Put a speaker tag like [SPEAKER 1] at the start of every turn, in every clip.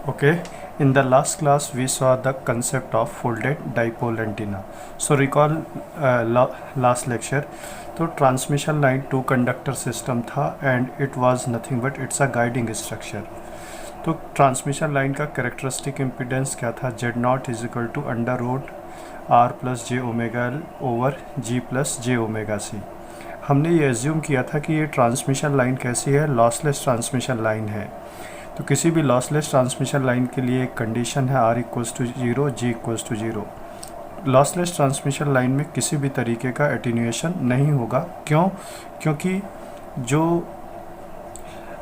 [SPEAKER 1] Okay, in the last class we saw the concept of folded dipole antenna. So recall last lecture. तो transmission line two conductor system था and it was nothing but it's a guiding structure. तो transmission line का characteristic impedance क्या था? Z not is equal to under root R plus J omega L over G plus J omega C. हमने ये assume किया था कि ये ट्रांसमिशन लाइन कैसी है? लॉसलेस ट्रांसमिशन लाइन है. तो किसी भी लॉसलेस ट्रांसमिशन लाइन के लिए एक कंडीशन है R equals to zero, G equals to zero. Lossless transmission line में किसी भी तरीके का एटीन्यूएशन नहीं होगा. क्यों? क्योंकि जो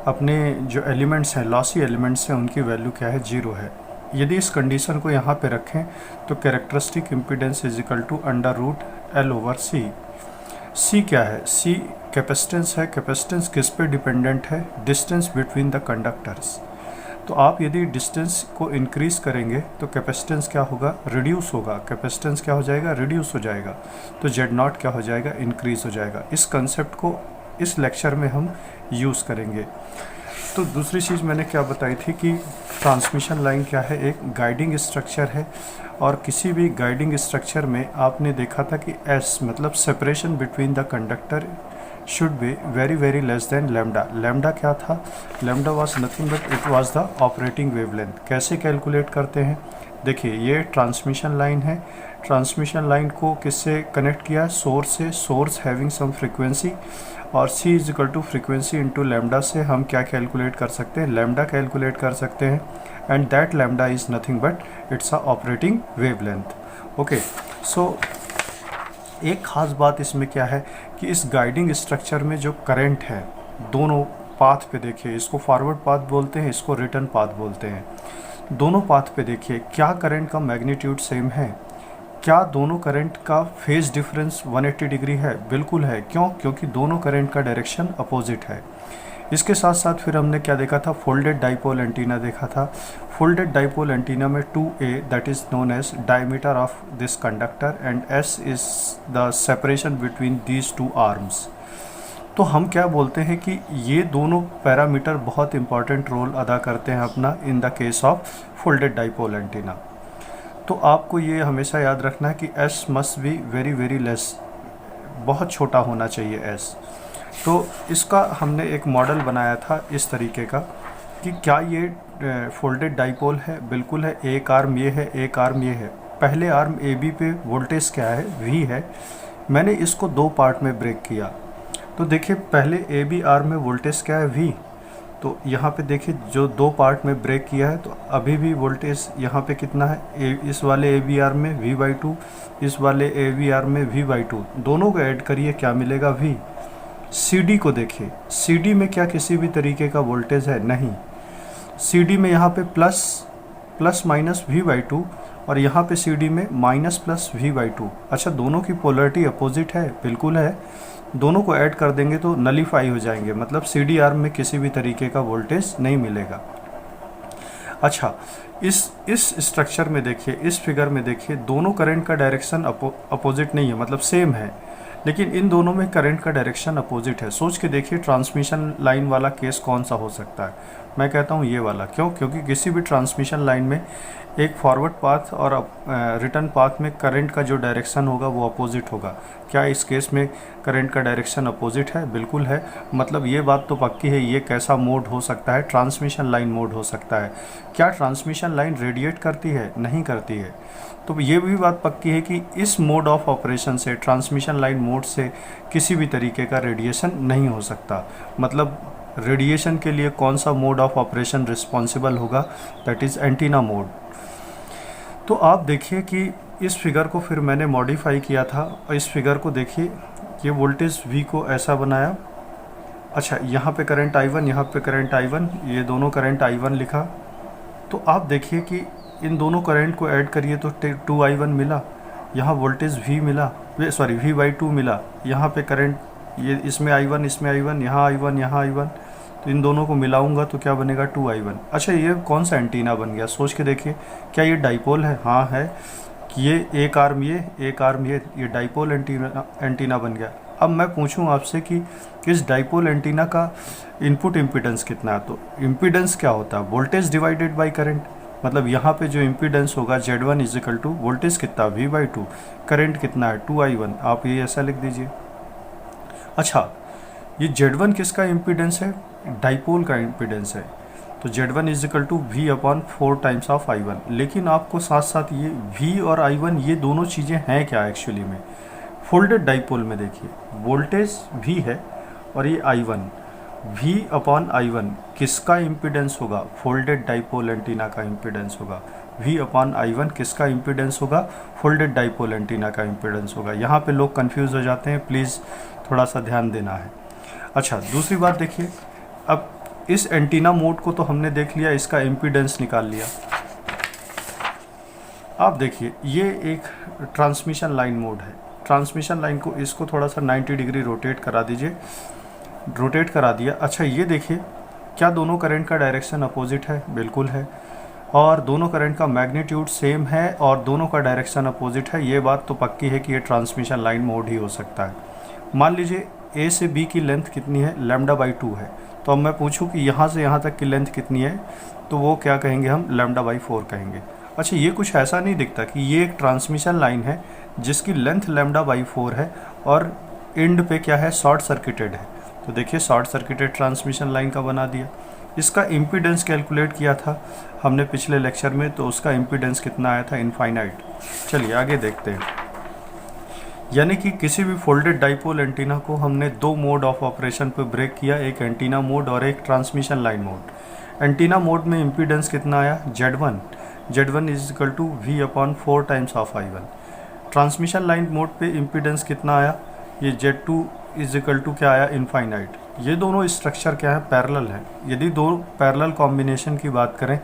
[SPEAKER 1] अपने जो एलिमेंट्स हैं, लॉसी एलिमेंट्स हैं, उनकी वैल्यू क्या है? जीरो है. यदि इस कंडीशन को यहाँ पे रखें तो characteristic impedance is equal to under root L over C. C क्या है? सी कैपेसिटेंस है. कैपेसिटेंस किस पे डिपेंडेंट है? Distance between the conductors. तो आप यदि डिस्टेंस को इंक्रीज़ करेंगे तो कैपेसिटेंस क्या होगा? रिड्यूस होगा. कैपेसिटेंस क्या हो जाएगा? रिड्यूस हो जाएगा. तो जेड नॉट क्या हो जाएगा? इंक्रीज़ हो जाएगा. इस कंसेप्ट को इस लेक्चर में हम यूज़ करेंगे. तो दूसरी चीज़ मैंने क्या बताई थी कि ट्रांसमिशन लाइन क्या है? एक गाइडिंग स्ट्रक्चर है. और किसी भी गाइडिंग स्ट्रक्चर में आपने देखा था कि एस मतलब separation between the conductor should be very very less than lambda. Lambda क्या था? Lambda was nothing but it was the operating wavelength. कैसे कैलकुलेट करते हैं? देखिए, ये ट्रांसमिशन लाइन है. ट्रांसमिशन लाइन को किससे कनेक्ट किया? सोर्स से. सोर्स हैविंग सम फ्रीक्वेंसी और c is equal to frequency into lambda से हम क्या कैलकुलेट कर सकते हैं? लैम्डा कैलकुलेट कर सकते हैं. And that lambda is nothing but it's a operating wavelength. Okay, so एक ख़ास बात इसमें क्या है कि इस गाइडिंग स्ट्रक्चर में जो करंट है दोनों पाथ पे देखिए, इसको फॉरवर्ड पाथ बोलते हैं, इसको रिटर्न पाथ बोलते हैं. दोनों पाथ पे देखिए क्या करंट का मैग्नीट्यूड सेम है? क्या दोनों करंट का फेज डिफरेंस 180 डिग्री है? बिल्कुल है. क्यों? क्योंकि दोनों करंट का डायरेक्शन अपोजिट है. इसके साथ साथ फिर हमने क्या देखा था? फोल्डेड डाइपोल एंटीना देखा था. फोल्डेड डाइपोल एंटीना में 2a that is known as diameter of this conductor and s is the separation between these two arms. तो हम क्या बोलते हैं कि ये दोनों पैरामीटर बहुत इंपॉर्टेंट रोल अदा करते हैं अपना in the case of folded dipole antenna. तो आपको ये हमेशा याद रखना है कि s must be very very less, बहुत छोटा होना चाहिए s. तो इसका हमने एक मॉडल बनाया था इस तरीके का कि क्या ये फोल्डेड डाइपोल है? बिल्कुल है. एक आर्म ये है, एक आर्म ये है. पहले आर्म ए बी पे वोल्टेज क्या है? वी है. मैंने इसको दो पार्ट में ब्रेक किया. तो देखिए पहले ए बी आर्म में वोल्टेज क्या है? वी. तो यहाँ पे देखिए जो दो पार्ट में ब्रेक किया है तो अभी भी वोल्टेज यहाँ पे कितना है? इस वाले ए बी आर्म में V/2, इस वाले ए बी आर्म में V/2. दोनों को ऐड करिए, क्या मिलेगा? V. CD को देखिए, CD में क्या किसी भी तरीके का वोल्टेज है? नहीं. CD में यहाँ पे प्लस माइनस V/2 और यहाँ पे CD में माइनस प्लस V/2. अच्छा, दोनों की पोलरिटी अपोजिट है? बिल्कुल है. दोनों को ऐड कर देंगे तो नलीफाई हो जाएंगे, मतलब CD आर्म में किसी भी तरीके का वोल्टेज नहीं मिलेगा. अच्छा, इस स्ट्रक्चर में देखिए, इस फिगर में देखिए, दोनों करंट का डायरेक्शन अपोजिट नहीं है, मतलब सेम है, लेकिन इन दोनों में करंट का डायरेक्शन अपोजिट है. सोच के देखिए ट्रांसमिशन लाइन वाला केस कौन सा हो सकता है? मैं कहता हूँ ये वाला. क्यों? क्योंकि किसी भी ट्रांसमिशन लाइन में एक फॉरवर्ड पाथ और रिटर्न पाथ में करंट का जो डायरेक्शन होगा वो अपोजिट होगा. क्या इस केस में करंट का डायरेक्शन अपोजिट है? बिल्कुल है. मतलब ये बात तो पक्की है. ये कैसा मोड हो सकता है? ट्रांसमिशन लाइन मोड हो सकता है. क्या ट्रांसमिशन लाइन रेडिएट करती है? नहीं करती है. तो ये भी बात पक्की है कि इस मोड ऑफ ऑपरेशन से, ट्रांसमिशन लाइन मोड से किसी भी तरीके का रेडिएशन नहीं हो सकता. मतलब रेडिएशन के लिए कौन सा मोड ऑफ ऑपरेशन रिस्पॉन्सिबल होगा? That is antenna mode. तो आप देखिए कि इस फिगर को फिर मैंने मॉडिफाई किया था और इस फिगर को देखिए, ये वोल्टेज V को ऐसा बनाया. अच्छा, यहाँ पे करंट I1, यहाँ पे करंट I1, ये दोनों करंट I1 लिखा. तो आप देखिए कि इन दोनों करंट को ऐड करिए तो 2I1 मिला. यहाँ वोल्टेज V मिला, सॉरी V/2 मिला. यहाँ पे करंट, ये इसमें I1, इसमें I1, यहाँ I1, यहाँ I1. तो इन दोनों को मिलाऊंगा तो क्या बनेगा? 2I1. अच्छा, ये कौन सा एंटीना बन गया? सोच के देखिए, क्या ये डाइपोल है? हाँ है. कि ये एक आर्म ये, एक आर्म ये डाइपोल एंटीना बन गया. अब मैं पूछूं आपसे कि इस डाइपोल एंटीना का इनपुट इम्पीडेंस कितना है? तो इम्पीडेंस क्या होता है? Voltage divided by current. मतलब यहाँ पे जो इम्पीडेंस होगा Z1 is equal to voltage कितना V/2, करंट कितना है 2I1, आप ये ऐसा लिख दीजिए। अच्छा, ये Z1 किसका इम्पीडेंस है? डाइपोल का इम्पीडेंस है, तो Z1 is equal to V/4 times of I1। लेकिन आपको साथ साथ ये V और I1 ये दोनों चीज़ें हैं क्या एक्चुअली में? फोल्डेड डाइपोल में देखिए वोल्टेज V है और ये I1, V/I1 किसका इम्पीडेंस होगा? फोल्डेड डाइपोल एंटीना का इम्पीडेंस होगा। V/I1 किसका इम्पीडेंस होगा? फोल्डेड डाइपोल एंटीना का इम्पीडेंस होगा। यहाँ पे लोग कंफ्यूज हो जाते हैं, प्लीज़ थोड़ा सा ध्यान देना है। अच्छा, दूसरी बात देखिए, अब इस एंटीना मोड को तो हमने देख लिया, इसका इम्पीडेंस निकाल लिया। आप देखिए ये एक ट्रांसमिशन लाइन मोड है। ट्रांसमिशन लाइन को इसको थोड़ा सा 90 डिग्री रोटेट करा दीजिए, रोटेट करा दिया। अच्छा, ये देखिए क्या दोनों करंट का डायरेक्शन अपोजिट है? बिल्कुल है। और दोनों करंट का मैग्नीट्यूड सेम है और दोनों का डायरेक्शन अपोजिट है। ये बात तो पक्की है कि ये ट्रांसमिशन लाइन मोड ही हो सकता है। मान लीजिए ए से बी की लेंथ कितनी है? λ/2 है। तो अब मैं पूछूं कि यहाँ से यहाँ तक की लेंथ कितनी है, तो वो क्या कहेंगे हम? λ/4 कहेंगे। अच्छा, ये कुछ ऐसा नहीं दिखता कि ये एक ट्रांसमिशन लाइन है जिसकी लेंथ λ/4 है और एंड पे क्या है? शॉर्ट सर्किटेड है। तो देखिए शॉर्ट सर्किटेड ट्रांसमिशन लाइन का बना दिया। इसका इम्पीडेंस कैलकुलेट किया था हमने पिछले लेक्चर में, तो उसका इम्पीडेंस कितना आया था? इनफाइनाइट। चलिए आगे देखते हैं। यानी कि किसी भी फोल्डेड डाइपोल एंटीना को हमने दो मोड ऑफ ऑपरेशन पे ब्रेक किया, एक एंटीना मोड और एक transmission line mode. Antenna mode में इम्पीडेंस कितना आया? Z1 is equal to V/4 times of I1। Transmission line mode पे इम्पीडेंस कितना आया? ये Z2 इज इक्वल टू क्या आया? इनफाइनाइट। ये दोनों स्ट्रक्चर क्या है? पैरेलल है। यदि दो पैरेलल कॉम्बिनेशन की बात करें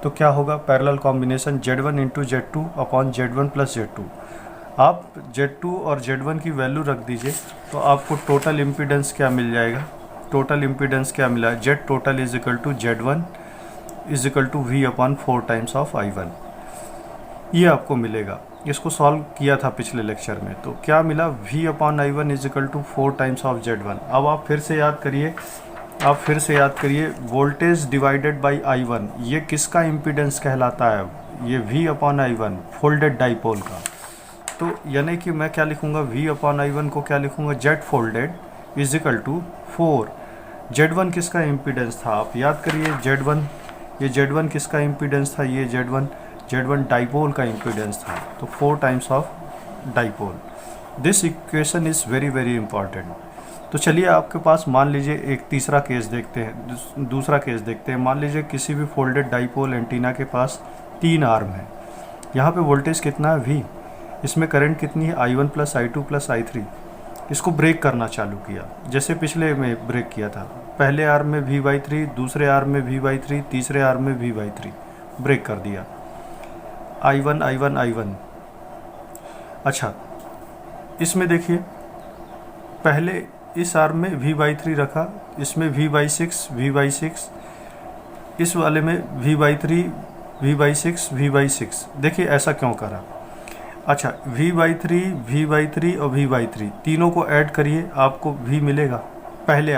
[SPEAKER 1] तो क्या होगा? Parallel combination Z1 into Z2 upon Z1 plus Z2। आप Z2 और Z1 की वैल्यू रख दीजिए तो आपको टोटल इम्पीडेंस क्या मिल जाएगा? टोटल इम्पीडेंस क्या मिला? Z total is equal to Z1 is equal to V/4 times of I1। ये आपको मिलेगा। इसको सॉल्व किया था पिछले लेक्चर में, तो क्या मिला? V/I1 is equal to 4 times of Z1। अब आप फिर से याद करिए, वोल्टेज डिवाइडेड बाई I1 ये किसका इम्पीडेंस कहलाता है? ये V/I1 फोल्डेड डाइपोल का। तो यानी कि मैं क्या लिखूंगा? V/I1 को क्या लिखूंगा? Z folded is equal to 4। Z1 किसका इम्पीडेंस था? आप याद करिए ये Z1 किसका इम्पीडेंस था? ये Z1 डाइपोल का इम्पीडेंस था, तो 4 times of dipole. This equation is very very important. तो चलिए आपके पास मान लीजिए एक तीसरा केस देखते हैं, दूसरा केस देखते हैं। मान लीजिए किसी भी फोल्डेड डाइपोल एंटीना के पास 3 आर्म है। यहाँ पे वोल्टेज कितना है? V। इसमें करंट कितनी है? I1 plus I2 plus I3। इसको ब्रेक करना चालू किया जैसे पिछले में ब्रेक किया था। पहले आर्म में V/3, दूसरे आर्म में V/3, तीसरे आर्म में V/3, ब्रेक कर दिया। I1। अच्छा, इसमें देखिए पहले इस आर्म में V/3 रखा, इसमें V/6, इस वाले में V/3, V/6। देखिए ऐसा क्यों करा? अच्छा, V/3 और V/3 तीनों को ऐड करिए, आपको V मिलेगा। पहले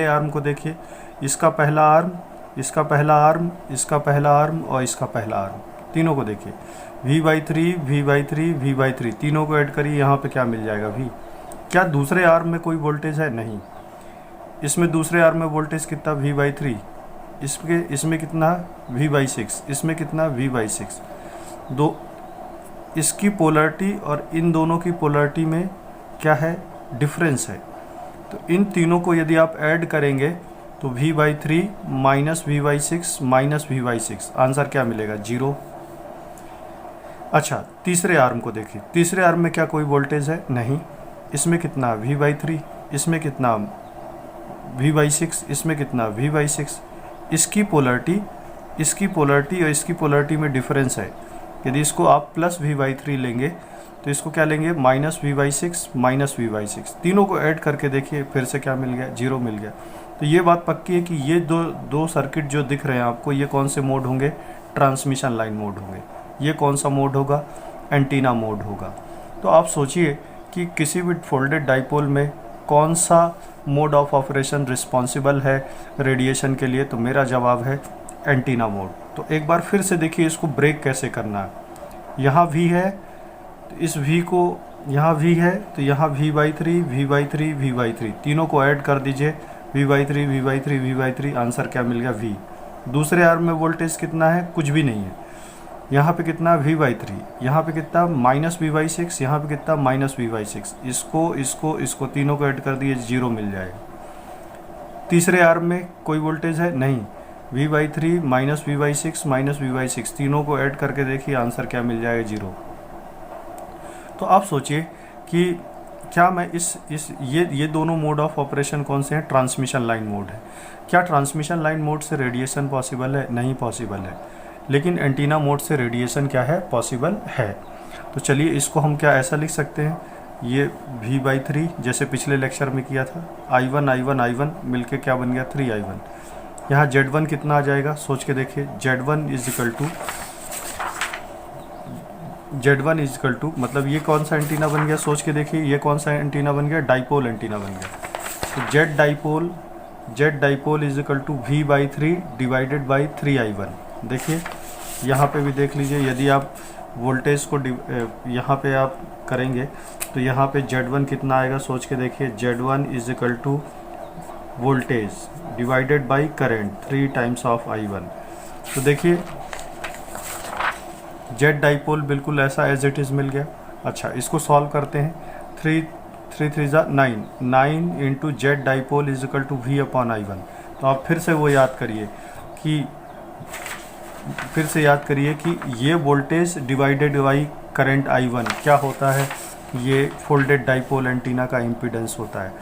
[SPEAKER 1] आर्म को देखिए, इसका पहला आर्म, इसका पहला आर्म, इसका पहला आर्म और इसका पहला आर्म, तीनों को देखिए। V/3 तीनों को ऐड करिए, यहाँ पे क्या मिल जाएगा? V। क्या दूसरे आर्म में कोई वोल्टेज है? नहीं। इसमें दूसरे आर्म में वोल्टेज कितना? V/3। इसमें कितना? V/6। इसमें कितना? V/6। दो इसकी पोलरिटी और इन दोनों की पोलरिटी में क्या है? डिफरेंस है। तो इन तीनों को यदि आप ऐड करेंगे तो V/3 minus V/6 minus V/6, answer क्या मिलेगा? 0। अच्छा, तीसरे आर्म को देखिए। तीसरे आर्म में क्या कोई वोल्टेज है? नहीं। इसमें कितना? V/3। इसमें कितना? V/6। इसमें कितना? V/6। इसकी पोलरिटी और इसकी पोलरिटी में डिफरेंस है। यदि इसको आप प्लस V/3 लेंगे तो इसको क्या लेंगे? Minus V/6 minus V/6। तीनों को ऐड करके देखिए फिर से क्या मिल गया? 0 मिल गया। तो ये बात पक्की है कि ये दो सर्किट जो दिख रहे हैं आपको, ये कौन से मोड होंगे? ट्रांसमिशन लाइन मोड होंगे। ये कौन सा मोड होगा? एंटीना मोड होगा। तो आप सोचिए कि किसी भी फोल्डेड डाइपोल में कौन सा मोड ऑफ ऑपरेशन रिस्पॉन्सिबल है रेडिएशन के लिए? तो मेरा जवाब है एंटीना मोड। तो एक बार फिर से देखिए इसको ब्रेक कैसे करना है। यहाँ v है तो इस v को, यहाँ v है तो यहाँ v/3 v/3 v/3 तीनों को ऐड कर दीजिए, v/3 v/3 v/3, आंसर क्या मिल गया v। दूसरे आर्म में वोल्टेज कितना है, कुछ भी नहीं है। यहाँ पे कितना v/3, यहाँ पे कितना -v/6, यहाँ पे कितना -v/6, इसको तीनों को ऐड कर दिए, 0 मिल जाएगा। तीसरे आर्म में कोई वोल्टेज है नहीं, v/3 -v/6 -v/6 तीनों को ऐड करके देखिए आंसर क्या मिल जाएगा, 0। तो आप सोचिए कि क्या मैं ये दोनों मोड ऑफ ऑपरेशन कौन से हैं, ट्रांसमिशन लाइन मोड है। क्या ट्रांसमिशन लाइन मोड से रेडिएशन पॉसिबल है, नहीं पॉसिबल है, लेकिन एंटीना मोड से रेडिएशन क्या है, पॉसिबल है। तो चलिए इसको हम क्या ऐसा लिख सकते हैं, ये v/3 जैसे पिछले लेक्चर में किया था, I1 मिलके क्या बन गया, 3I1। यहाँ Z1 कितना आ जाएगा, सोच के देखिए, Z1 इज इक्वल टू मतलब ये कौन सा एंटीना बन गया, सोच के देखिए ये कौन सा एंटीना बन गया, डाइपोल एंटीना बन गया। तो Z dipole is equal to v/3 divided by 3I1। देखिए यहाँ पे भी देख लीजिए, यदि आप वोल्टेज को यहाँ पे आप करेंगे तो यहाँ पे Z1 कितना आएगा, सोच के देखिए, Z1 is equal to voltage divided by current 3 times of I1। तो देखिए Z डाइपोल बिल्कुल ऐसा एज इट इज़ मिल गया। अच्छा इसको सॉल्व करते हैं, 3 3 9 into Z dipole is equal to v/I1। तो आप फिर से याद करिए कि ये voltage divided by current I1 क्या होता है, ये फोल्डेड डाइपोल एंटीना का इम्पीडेंस होता है।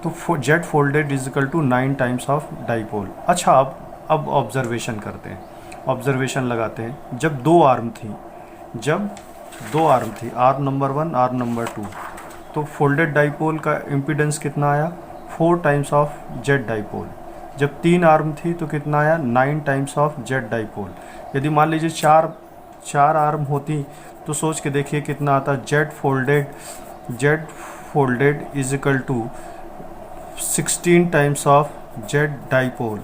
[SPEAKER 1] तो Z folded is equal to 9 times of dipole. अच्छा अब ऑब्जर्वेशन करते हैं, ऑब्जर्वेशन लगाते हैं। जब दो आर्म थी, आर्म नंबर 1 आर्म नंबर 2, तो फोल्डेड डाइपोल का इम्पीडेंस कितना आया, 4 टाइम्स ऑफ Z डाइपोल। जब 3 आर्म थी तो कितना आया, 9 टाइम्स ऑफ Z डाइपोल। यदि मान लीजिए चार आर्म होती तो सोच के देखिए कितना आता, Z folded is equal to 16 times of Z dipole,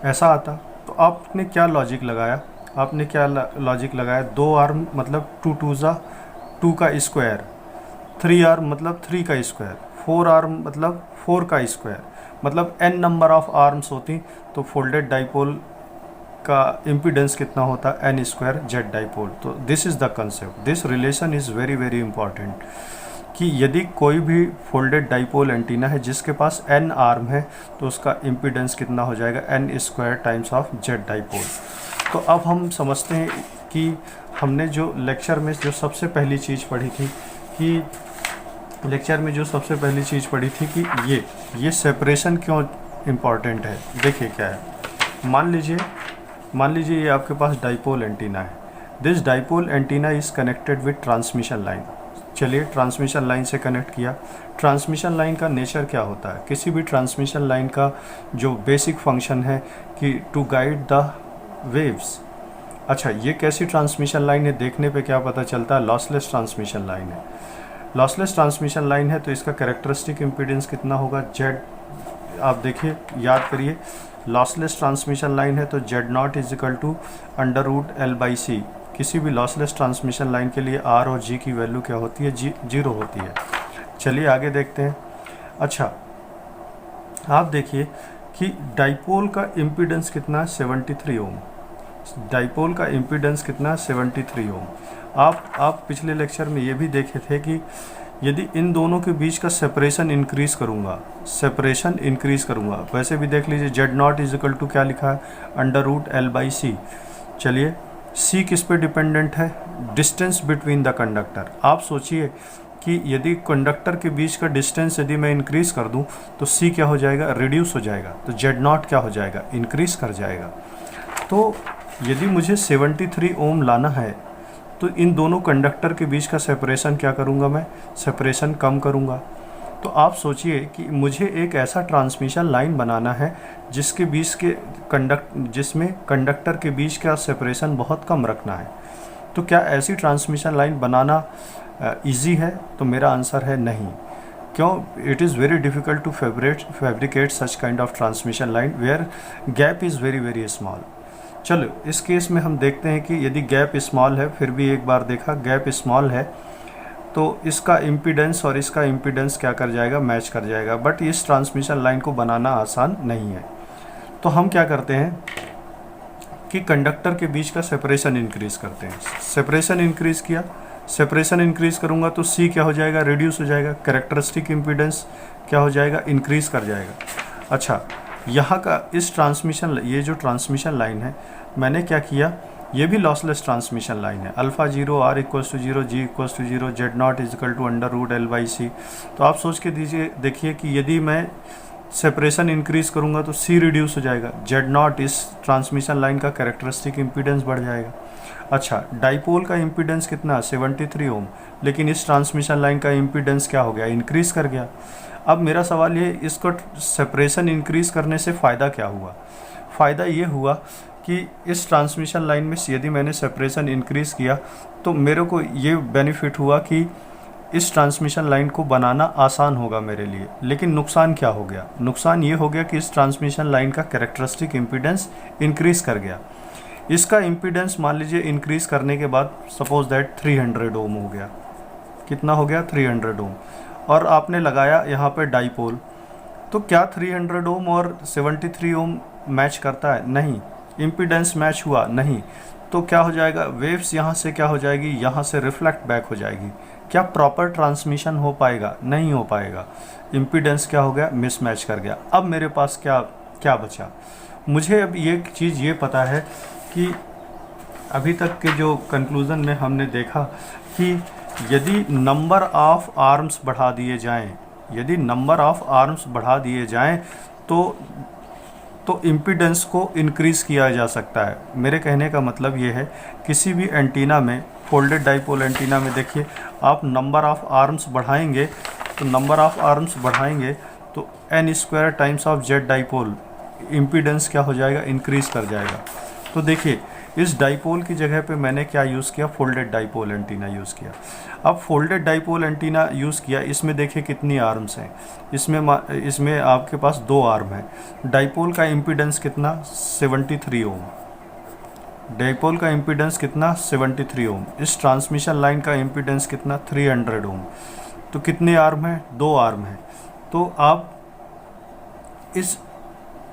[SPEAKER 1] ऐसा आता। तो आपने क्या लॉजिक लगाया, 2 आर्म मतलब 2 2 2 का स्क्वायर, 3 आर्म मतलब 3 का स्क्वायर, 4 आर्म मतलब 4 का स्क्वायर, मतलब n नंबर ऑफ आर्म्स होती तो फोल्डेड डाइपोल का इम्पीडेंस कितना होता, n स्क्वायर Z डाइपोल। तो this is the concept, this relation is very very important कि यदि कोई भी फोल्डेड डाइपोल एंटीना है जिसके पास n आर्म है तो उसका इम्पीडेंस कितना हो जाएगा, n square times of Z dipole. तो अब हम समझते हैं कि हमने जो लेक्चर में जो सबसे पहली चीज़ पढ़ी थी कि ये सेपरेशन क्यों इम्पॉर्टेंट है। देखिए क्या है, मान लीजिए ये आपके पास डाइपोल एंटीना है। This dipole antenna is connected with transmission line. चलिए ट्रांसमिशन लाइन से कनेक्ट किया। ट्रांसमिशन लाइन का नेचर क्या होता है, किसी भी ट्रांसमिशन लाइन का जो बेसिक फंक्शन है कि टू गाइड द वेव्स। अच्छा ये कैसी ट्रांसमिशन लाइन है, देखने पे क्या पता चलता है, लॉसलेस ट्रांसमिशन लाइन है। लॉसलेस ट्रांसमिशन लाइन है तो इसका कैरेक्टरिस्टिक इम्पीडेंस कितना होगा, Z। आप देखिए याद करिए, लॉसलेस ट्रांसमिशन लाइन है तो Z0 is equal to √L/C। किसी भी लॉसलेस ट्रांसमिशन लाइन के लिए R और G की वैल्यू क्या होती है, 0 होती है। चलिए आगे देखते हैं। अच्छा आप देखिए कि डाइपोल का इम्पीडेंस कितना है, 73 ओम। डाइपोल का इम्पीडेंस कितना है, 73 ओम। आप पिछले लेक्चर में ये भी देखे थे कि यदि इन दोनों के बीच का सेपरेशन इंक्रीज करूँगा, वैसे भी देख लीजिए Z0 इज इक्वल टू क्या लिखा है, √L/C। चलिए C किस पे डिपेंडेंट है, डिस्टेंस बिटवीन द कंडक्टर। आप सोचिए कि यदि कंडक्टर के बीच का डिस्टेंस यदि मैं इंक्रीज कर दूं तो C क्या हो जाएगा, रिड्यूस हो जाएगा, तो Z0 क्या हो जाएगा, इंक्रीज कर जाएगा। तो यदि मुझे 73 ओम लाना है तो इन दोनों कंडक्टर के बीच का सेपरेशन क्या करूंगा, मैं सेपरेशन कम करूंगा। तो आप सोचिए कि मुझे एक ऐसा ट्रांसमिशन लाइन बनाना है जिसमें कंडक्टर के बीच का सेपरेशन बहुत कम रखना है। तो क्या ऐसी ट्रांसमिशन लाइन बनाना इजी है, तो मेरा आंसर है नहीं। क्यों? It is very difficult to fabricate such kind of transmission line where gap is very very small. चलो इस केस में हम देखते हैं कि यदि गैप स्मॉल है, फिर भी एक बार देखा गैप स्मॉल है तो इसका इम्पीडेंस और इसका इम्पीडेंस क्या कर जाएगा, मैच कर जाएगा। बट इस ट्रांसमिशन लाइन को बनाना आसान नहीं है। तो हम क्या करते हैं कि कंडक्टर के बीच का सेपरेशन इंक्रीज़ करते हैं। सेपरेशन इंक्रीज़ किया, सेपरेशन इंक्रीज़ करूँगा तो सी क्या हो जाएगा, रिड्यूस हो जाएगा। कैरेक्टरिस्टिक इम्पीडेंस क्या हो जाएगा, इंक्रीज़ कर जाएगा। अच्छा, यहाँ का इस ट्रांसमिशन, ये जो ट्रांसमिशन लाइन है मैंने क्या किया, ये भी लॉसलेस ट्रांसमिशन लाइन है। Alpha 0, r equals to 0, g equals to 0, z0 is equal to √L/c। तो आप सोच के देखिए कि यदि मैं सेपरेशन इंक्रीज़ करूँगा तो c रिड्यूस हो जाएगा, z0 इस ट्रांसमिशन लाइन का कैरेक्टरिस्टिक इम्पीडेंस बढ़ जाएगा। अच्छा, डाइपोल का इम्पीडेंस कितना, 73 ओम, लेकिन इस ट्रांसमिशन लाइन का इम्पीडेंस क्या हो गया, इंक्रीज़ कर गया। अब मेरा सवाल ये, इसको सेपरेशन इंक्रीज़ करने से फ़ायदा क्या हुआ? फ़ायदा ये हुआ कि इस ट्रांसमिशन लाइन में यदि मैंने सेपरेशन इंक्रीज़ किया तो मेरे को ये बेनिफिट हुआ कि इस ट्रांसमिशन लाइन को बनाना आसान होगा मेरे लिए। लेकिन नुकसान क्या हो गया? नुकसान ये हो गया कि इस ट्रांसमिशन लाइन का कैरेक्टरिस्टिक इम्पीडेंस इंक्रीज़ कर गया। इसका इम्पीडेंस मान लीजिए इंक्रीज़ करने के बाद सपोज दैट 300 ओम हो गया। कितना हो गया, 300 ओम। और आपने लगाया यहाँ पे डाइपोल, तो क्या 300 ओम और 73 ओम मैच करता है? नहीं। इम्पीडेंस मैच हुआ? नहीं। तो क्या हो जाएगा, वेव्स यहाँ से क्या हो जाएगी, यहाँ से रिफ्लेक्ट बैक हो जाएगी। क्या प्रॉपर ट्रांसमिशन हो पाएगा? नहीं हो पाएगा। इम्पीडेंस क्या हो गया, मिसमैच कर गया। अब मेरे पास क्या क्या बचा? मुझे अब ये चीज़ ये पता है कि अभी तक के जो कंक्लूज़न में हमने देखा कि यदि नंबर ऑफ आर्म्स बढ़ा दिए जाएं, यदि नंबर ऑफ आर्म्स बढ़ा दिए जाएं तो इम्पीडेंस को इंक्रीज़ किया जा सकता है। मेरे कहने का मतलब ये है, किसी भी एंटीना में, फोल्डेड डाइपोल एंटीना में देखिए, आप नंबर ऑफ आर्म्स बढ़ाएंगे तो नंबर ऑफ आर्म्स बढ़ाएंगे तो n² times of Z dipole impedance क्या हो जाएगा, इंक्रीज़ कर जाएगा। तो देखिए इस डाइपोल की जगह पे मैंने क्या यूज़ किया, फोल्डेड डाइपोल एंटीना यूज़ किया। अब फोल्डेड डाइपोल एंटीना यूज़ किया, इसमें देखिए कितनी आर्म्स हैं, इसमें आपके पास 2 आर्म हैं। डाइपोल का इम्पीडेंस कितना, 73 ओम। डाइपोल का इम्पीडेंस कितना, 73 ओम। इस ट्रांसमिशन लाइन का इम्पीडेंस कितना, 300 ओम। तो कितने आर्म हैं, 2 आर्म हैं। तो आप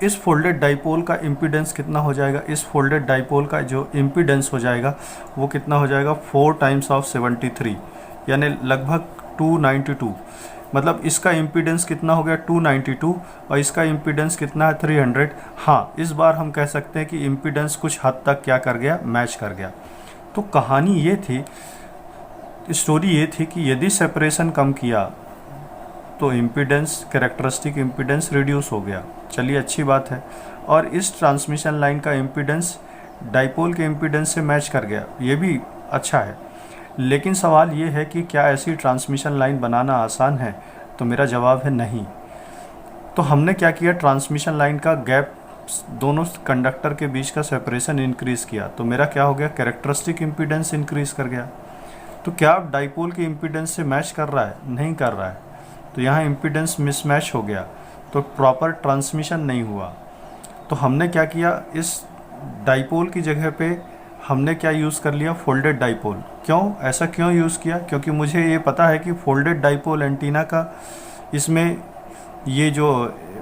[SPEAKER 1] इस फोल्डेड डाइपोल का इम्पीडेंस कितना हो जाएगा, इस फोल्डेड डाइपोल का जो इम्पीडेंस हो जाएगा वो कितना हो जाएगा, 4 टाइम्स ऑफ 73, यानी लगभग 292। मतलब इसका इम्पीडेंस कितना हो गया, 292, और इसका इम्पीडेंस कितना है, 300। हाँ, इस बार हम कह सकते हैं कि इम्पीडेंस कुछ हद तक क्या कर गया, मैच कर गया। तो कहानी ये थी, स्टोरी ये थी कि यदि सेपरेशन कम किया तो इम्पीडेंस, कैरेक्टरिस्टिक इम्पीडेंस रिड्यूस हो गया। चलिए, अच्छी बात है। और इस ट्रांसमिशन लाइन का इम्पीडेंस डाइपोल के इम्पीडेंस से मैच कर गया, ये भी अच्छा है। लेकिन सवाल ये है कि क्या ऐसी ट्रांसमिशन लाइन बनाना आसान है? तो मेरा जवाब है नहीं। तो हमने क्या किया, ट्रांसमिशन लाइन का गैप, दोनों कंडक्टर के बीच का सेपरेशन इंक्रीज़ किया, तो मेरा क्या हो गया, कैरेक्टरिस्टिक इम्पीडेंस इंक्रीज़ कर गया। तो क्या डाइपोल के इम्पीडेंस से मैच कर रहा है? नहीं कर रहा है। तो यहाँ इम्पीडेंस मिसमैच हो गया, तो प्रॉपर ट्रांसमिशन नहीं हुआ। तो हमने क्या किया, इस डाइपोल की जगह पे हमने क्या यूज़ कर लिया, फोल्डेड डाइपोल। क्यों, ऐसा क्यों यूज़ किया? क्योंकि मुझे ये पता है कि फोल्डेड डाइपोल एंटीना का, इसमें ये जो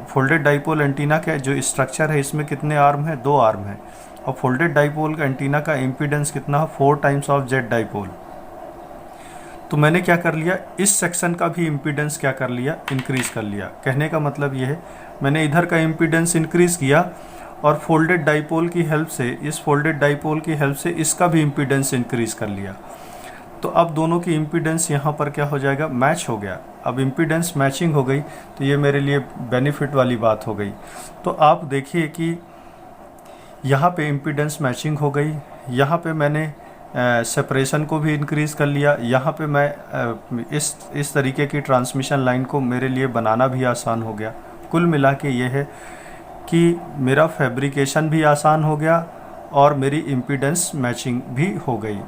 [SPEAKER 1] फोल्डेड डाइपोल एंटीना का जो स्ट्रक्चर है, इसमें कितने आर्म हैं, 2 आर्म हैं। और फोल्डेड डाइपोल का एंटीना का इम्पीडेंस कितना, 4 टाइम्स ऑफ जेड डाइपोल। तो मैंने क्या कर लिया, इस सेक्शन का भी इम्पीडेंस क्या कर लिया, इंक्रीज़ कर लिया। कहने का मतलब ये है, मैंने इधर का इम्पीडेंस इंक्रीज़ किया और फोल्डेड डाइपोल की हेल्प से, इस फोल्डेड डाइपोल की हेल्प से इसका भी इम्पीडेंस इंक्रीज़ कर लिया। तो अब दोनों की इम्पीडेंस यहाँ पर क्या हो जाएगा, मैच हो गया। अब इम्पीडेंस मैचिंग हो गई तो ये मेरे लिए बेनिफिट वाली बात हो गई। तो आप देखिए कि यहाँ पे इम्पीडेंस मैचिंग हो गई, यहाँ पे मैंने सेपरेशन को भी इंक्रीज़ कर लिया, यहाँ पे मैं इस तरीके की ट्रांसमिशन लाइन को मेरे लिए बनाना भी आसान हो गया। कुल मिला के ये है कि मेरा फैब्रिकेशन भी आसान हो गया और मेरी इम्पीडेंस मैचिंग भी हो गई।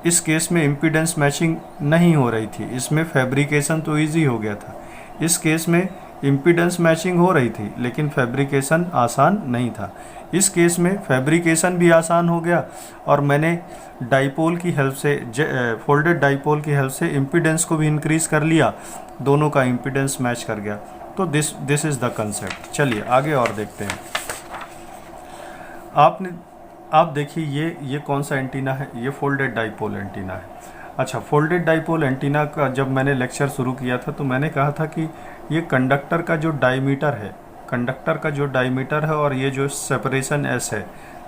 [SPEAKER 1] इस केस में इम्पीडेंस मैचिंग नहीं हो रही थी, इसमें फैब्रिकेशन तो ईजी हो गया था। इस केस में इम्पीडेंस मैचिंग हो रही थी लेकिन फैब्रिकेशन आसान नहीं था। इस केस में फैब्रिकेशन भी आसान हो गया और मैंने डाइपोल की हेल्प से, फोल्डेड डाइपोल की हेल्प से इम्पीडेंस को भी इंक्रीज कर लिया, दोनों का इम्पीडेंस मैच कर गया। तो दिस इज़ द कंसेप्ट। चलिए आगे और देखते हैं। आप देखिए ये कौन सा एंटीना है, ये फोल्डेड डाइपोल एंटीना है। अच्छा, फोल्डेड डाइपोल एंटीना का जब मैंने लेक्चर शुरू किया था तो मैंने कहा था कि ये कंडक्टर का जो डायमीटर है, और ये जो सेपरेशन एस है,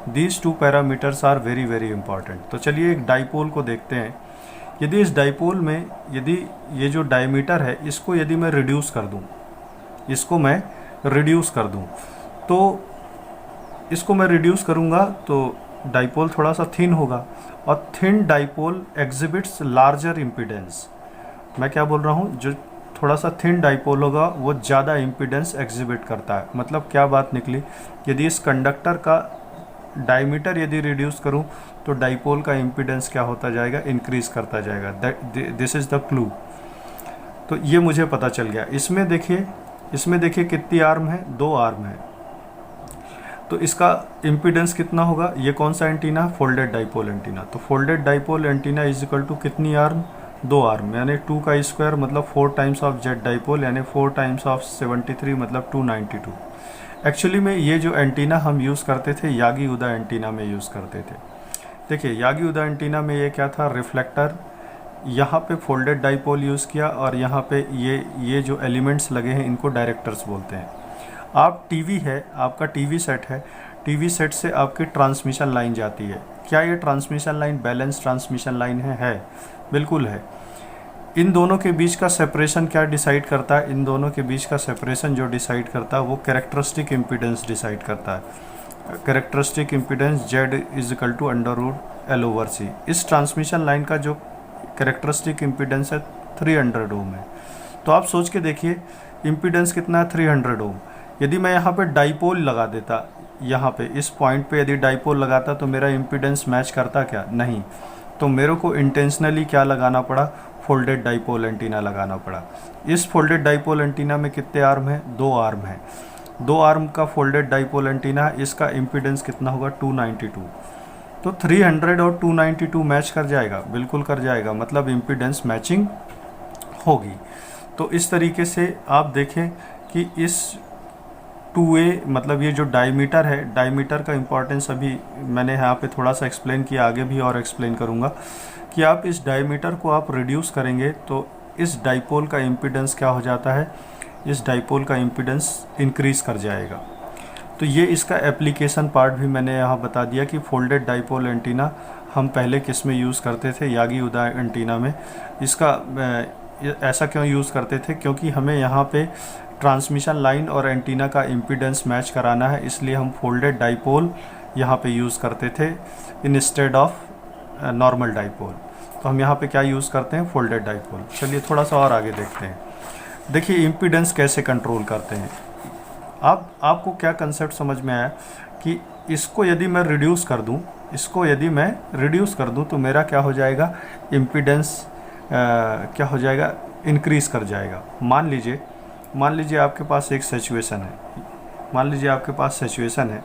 [SPEAKER 1] these two parameters are very very important. तो चलिए एक डाइपोल को देखते हैं। यदि इस डाइपोल में यदि ये जो डायमीटर है इसको यदि मैं रिड्यूस कर दूं, तो इसको मैं रिड्यूस करूंगा तो डाइपोल थोड़ा सा थिन होगा, और thin dipole exhibits larger impedance. मैं क्या बोल रहा हूँ, जो थोड़ा सा थिन डाइपोल होगा वो ज़्यादा इम्पीडेंस एग्जिबिट करता है। मतलब क्या बात निकली, यदि इस कंडक्टर का डायमीटर यदि रिड्यूस करूँ तो डाइपोल का इम्पीडेंस क्या होता जाएगा, इंक्रीज करता जाएगा। This is the clue. तो ये मुझे पता चल गया। इसमें देखिए कितनी आर्म है, 2 आर्म है, तो इसका इम्पीडेंस कितना होगा। ये कौन सा एंटीना, फोल्डेड डाइपोल एंटीना। तो folded dipole antenna is equal to कितनी आर्म, 2 आर्म, यानी 2 का स्क्वायर मतलब 4 टाइम्स ऑफ जेड डाइपोल, यानी 4 टाइम्स ऑफ 73 मतलब 292। एक्चुअली में ये जो एंटीना हम यूज़ करते थे यागी उदा एंटीना में यूज़ करते थे। देखिए यागी उदा एंटीना में ये क्या था, रिफ्लेक्टर, यहाँ पे फोल्डेड डाइपोल यूज़ किया, और यहाँ पे ये जो एलिमेंट्स लगे हैं इनको डायरेक्टर्स बोलते हैं। आप टीवी है, आपका टीवी सेट है, टीवी सेट से आपकी ट्रांसमिशन लाइन जाती है। क्या ये transmission line balance transmission line है? बिल्कुल है। इन दोनों के बीच का सेपरेशन क्या डिसाइड करता है, इन दोनों के बीच का सेपरेशन जो डिसाइड करता है वो कैरेक्टरिस्टिक इम्पीडेंस डिसाइड करता है। Characteristic impedance Z is equal to √L/C। इस ट्रांसमिशन लाइन का जो कैरेक्टरिस्टिक इम्पीडेंस है 300 ओम है। तो आप सोच के देखिए इम्पीडेंस कितना है, 300 ओम। यदि मैं यहाँ पे डाइपोल लगा देता, यहाँ पे इस पॉइंट पे यदि डाइपोल लगाता तो मेरा इम्पीडेंस मैच करता क्या, नहीं। तो मेरे को इंटेंशनली क्या लगाना पड़ा, फोल्डेड डाइपोल एंटीना लगाना पड़ा। इस फोल्डेड डाइपोल एंटीना में कितने आर्म है, 2 आर्म है। 2 आर्म का फोल्डेड डाइपोल एंटीना, इसका इम्पीडेंस कितना होगा, 292। तो 300 और 292 मैच कर जाएगा, बिल्कुल कर जाएगा, मतलब इम्पीडेंस मैचिंग होगी। तो इस तरीके से आप देखें कि इस 2A मतलब ये जो डायमीटर है, डायमीटर का इम्पॉर्टेंस अभी मैंने यहाँ पे थोड़ा सा एक्सप्लेन किया, आगे भी और एक्सप्लेन करूँगा कि आप इस डायमीटर को आप रिड्यूस करेंगे तो इस डाइपोल का इम्पीडेंस क्या हो जाता है, इस डाइपोल का इम्पीडेंस इंक्रीज कर जाएगा। तो ये इसका एप्लीकेशन पार्ट भी मैंने यहाँ बता दिया कि फोल्डेड डाइपोल एंटीना हम पहले किस में यूज़ करते थे, यागी उदा एंटीना में। इसका ऐसा क्यों यूज़ करते थे, क्योंकि हमें यहाँ पे ट्रांसमिशन लाइन और एंटीना का इम्पीडेंस मैच कराना है, इसलिए हम फोल्डेड डाइपोल यहाँ पे यूज़ करते थे इंस्टेड ऑफ नॉर्मल डाइपोल। तो हम यहाँ पे क्या यूज़ करते हैं, फोल्डेड डाइपोल। चलिए थोड़ा सा और आगे देखते हैं। देखिए इम्पीडेंस कैसे कंट्रोल करते हैं। आपको क्या कंसेप्ट समझ में आया कि इसको यदि मैं रिड्यूस कर दूँ, तो मेरा क्या हो जाएगा, इम्पीडेंस क्या हो जाएगा, इंक्रीज़ कर जाएगा। मान लीजिए आपके पास एक सिचुएशन है,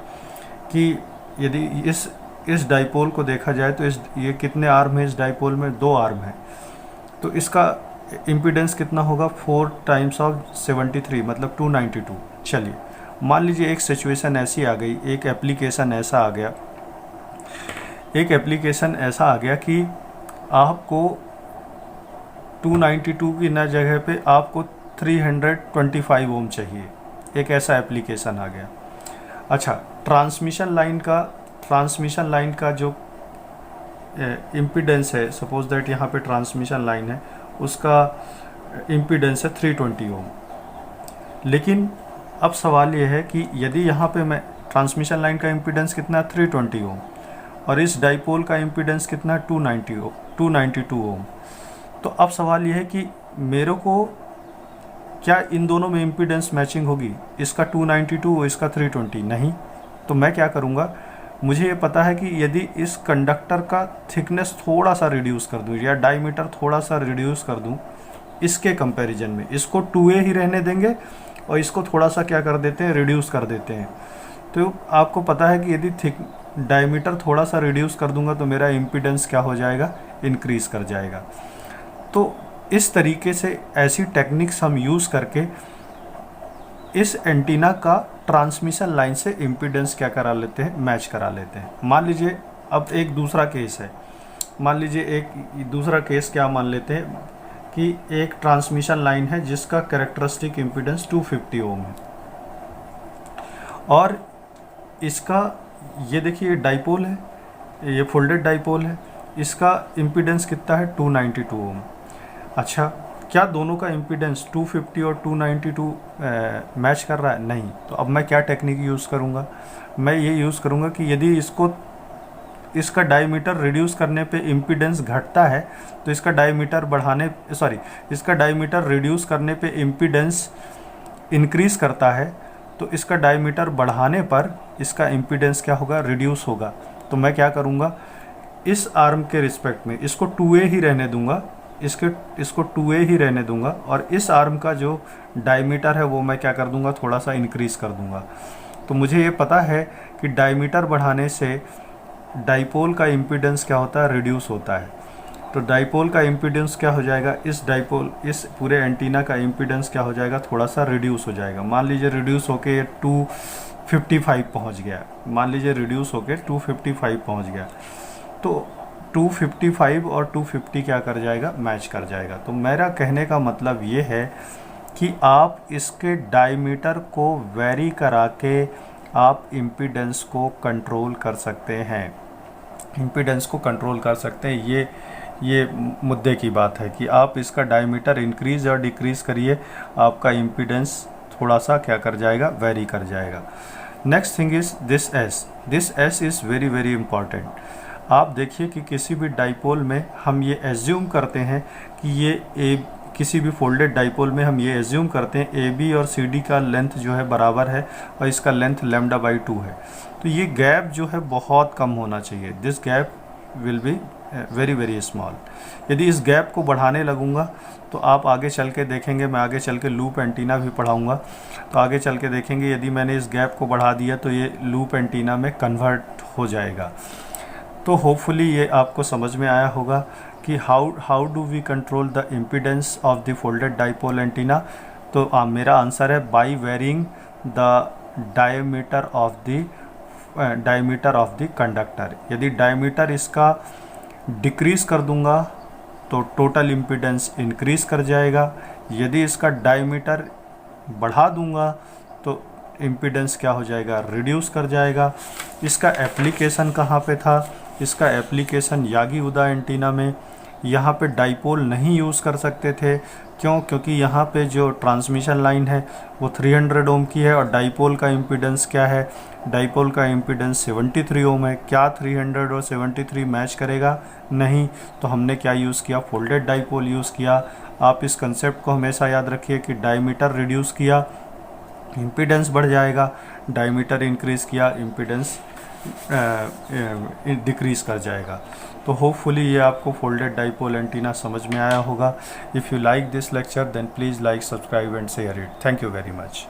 [SPEAKER 1] कि यदि इस डाइपोल को देखा जाए तो ये कितने आर्म है, इस डाइपोल में 2 आर्म है, तो इसका इम्पीडेंस कितना होगा, 4 टाइम्स ऑफ 73 मतलब 292। चलिए मान लीजिए एक सिचुएशन ऐसी आ गई, एक एप्लीकेशन ऐसा आ गया कि आपको 292 की न जगह पे आपको 325 ओम चाहिए, एक ऐसा एप्लीकेशन आ गया। अच्छा, ट्रांसमिशन लाइन का जो इम्पीडेंस है, सपोज दैट यहाँ पे ट्रांसमिशन लाइन है, उसका इम्पीडेंस है 320 ओम। लेकिन अब सवाल ये है कि यदि यहाँ पे मैं ट्रांसमिशन लाइन का इम्पीडेंस कितना है, 320 ओम, और इस डाइपोल का इम्पीडेंस कितना है, 292 ओम। तो अब सवाल ये है कि मेरे को क्या इन दोनों में इम्पीडेंस मैचिंग होगी, इसका 292 और इसका 320? नहीं। तो मैं क्या करूँगा, मुझे ये पता है कि यदि इस कंडक्टर का थिकनेस थोड़ा सा रिड्यूस कर दूँ या डायमीटर थोड़ा सा रिड्यूस कर दूँ इसके कंपैरिजन में। इसको 2a ही रहने देंगे और इसको थोड़ा सा क्या कर देते हैं, रिड्यूस कर देते हैं। तो आपको पता है कि यदि थिक डायमीटर थोड़ा सा रिड्यूस कर दूंगा तो मेरा इम्पीडेंस क्या हो जाएगा, इंक्रीज़ कर जाएगा। तो इस तरीके से ऐसी टेक्निक्स हम यूज़ करके इस एंटीना का ट्रांसमिशन लाइन से इम्पीडेंस क्या करा लेते हैं, मैच करा लेते हैं। मान लीजिए अब एक दूसरा केस है, मान लीजिए एक दूसरा केस क्या मान लेते हैं कि एक ट्रांसमिशन लाइन है जिसका कैरेक्टरिस्टिक इम्पीडेंस 250 ओम है और इसका ये देखिए डाइपोल है, ये फोल्डेड डाइपोल है, इसका इम्पीडेंस कितना है 292 ओम। अच्छा, क्या दोनों का इम्पीडेंस 250 और 292 मैच कर रहा है? नहीं। तो अब मैं क्या टेक्निक यूज़ करूँगा, मैं ये यूज़ करूँगा कि यदि इसका डायमीटर रिड्यूस करने पे इम्पीडेंस घटता है तो इसका डायमीटर रिड्यूस करने पे इम्पीडेंस इंक्रीज़ करता है, तो इसका डायमीटर बढ़ाने पर इसका इम्पीडेंस क्या होगा, रिड्यूस होगा। तो मैं क्या करूँगा, इस आर्म के रिस्पेक्ट में इसको 2a ही रहने दूंगा, इसको 2a ही रहने दूंगा और इस आर्म का जो डायमीटर है वो मैं क्या कर दूंगा, थोड़ा सा इंक्रीज़ कर दूंगा। तो मुझे ये पता है कि डायमीटर बढ़ाने से डाइपोल का इम्पीडेंस क्या होता है, रिड्यूस होता है। तो डाइपोल का इम्पीडेंस क्या हो जाएगा, इस पूरे एंटीना का इम्पीडेंस क्या हो जाएगा, थोड़ा सा रिड्यूस हो जाएगा। मान लीजिए रिड्यूस होके 255 पहुंच गया, मान लीजिए रिड्यूस होके 255 पहुंच गया, तो 255 और 250 क्या कर जाएगा, मैच कर जाएगा। तो मेरा कहने का मतलब ये है कि आप इसके डायमीटर को वेरी करा के आप इम्पीडेंस को कंट्रोल कर सकते हैं, इम्पीडेंस को कंट्रोल कर सकते हैं। ये मुद्दे की बात है कि आप इसका डायमीटर इंक्रीज़ और डिक्रीज़ करिए, आपका इम्पीडेंस थोड़ा सा क्या कर जाएगा, वेरी कर जाएगा। Next thing is this S is very very important. आप देखिए कि किसी भी डाइपोल में हम ये एज्यूम करते हैं कि किसी भी फोल्डेड डाइपोल में हम ये एज्यूम करते हैं ए बी और सी डी का लेंथ जो है बराबर है और इसका लेंथ λ/2 है। तो ये गैप जो है बहुत कम होना चाहिए, this gap will be very very small. यदि इस गैप को बढ़ाने लगूंगा तो आप आगे चल के देखेंगे, मैं आगे चल के लूप एंटीना भी पढ़ाऊंगा, तो आगे चल के देखेंगे यदि मैंने इस गैप को बढ़ा दिया तो ये लूप एंटीना में कन्वर्ट हो जाएगा। तो होपफुली ये आपको समझ में आया होगा कि how do we control the impedance of the folded dipole antenna. तो मेरा आंसर है by varying the diameter of the conductor. यदि डायमीटर इसका डिक्रीज़ कर दूंगा तो टोटल इम्पीडेंस इंक्रीज़ कर जाएगा, यदि इसका डायमीटर बढ़ा दूंगा तो इम्पीडेंस क्या हो जाएगा, रिड्यूस कर जाएगा। इसका एप्लीकेशन कहाँ पे था, इसका एप्लीकेशन यागी उदा एंटीना में। यहाँ पे डाइपोल नहीं यूज़ कर सकते थे, क्यों? क्योंकि यहाँ पे जो ट्रांसमिशन लाइन है वो 300 ओम की है और डाइपोल का इम्पीडेंस क्या है, डाइपोल का इम्पीडेंस 73 ओम है। क्या 300 और 73 मैच करेगा? नहीं। तो हमने क्या यूज़ किया, फोल्डेड डाइपोल यूज़ किया। आप इस कंसेप्ट को हमेशा याद रखिए कि डायमीटर रिड्यूस किया, इम्पीडेंस बढ़ जाएगा, डायमीटर इंक्रीज़ किया, इम्पीडेंस डिक्रीज़ कर जाएगा। तो होपफुली ये आपको फोल्डेड डाइपोल एंटीना समझ में आया होगा। If you like this lecture then please like, subscribe and share it. Thank you very much.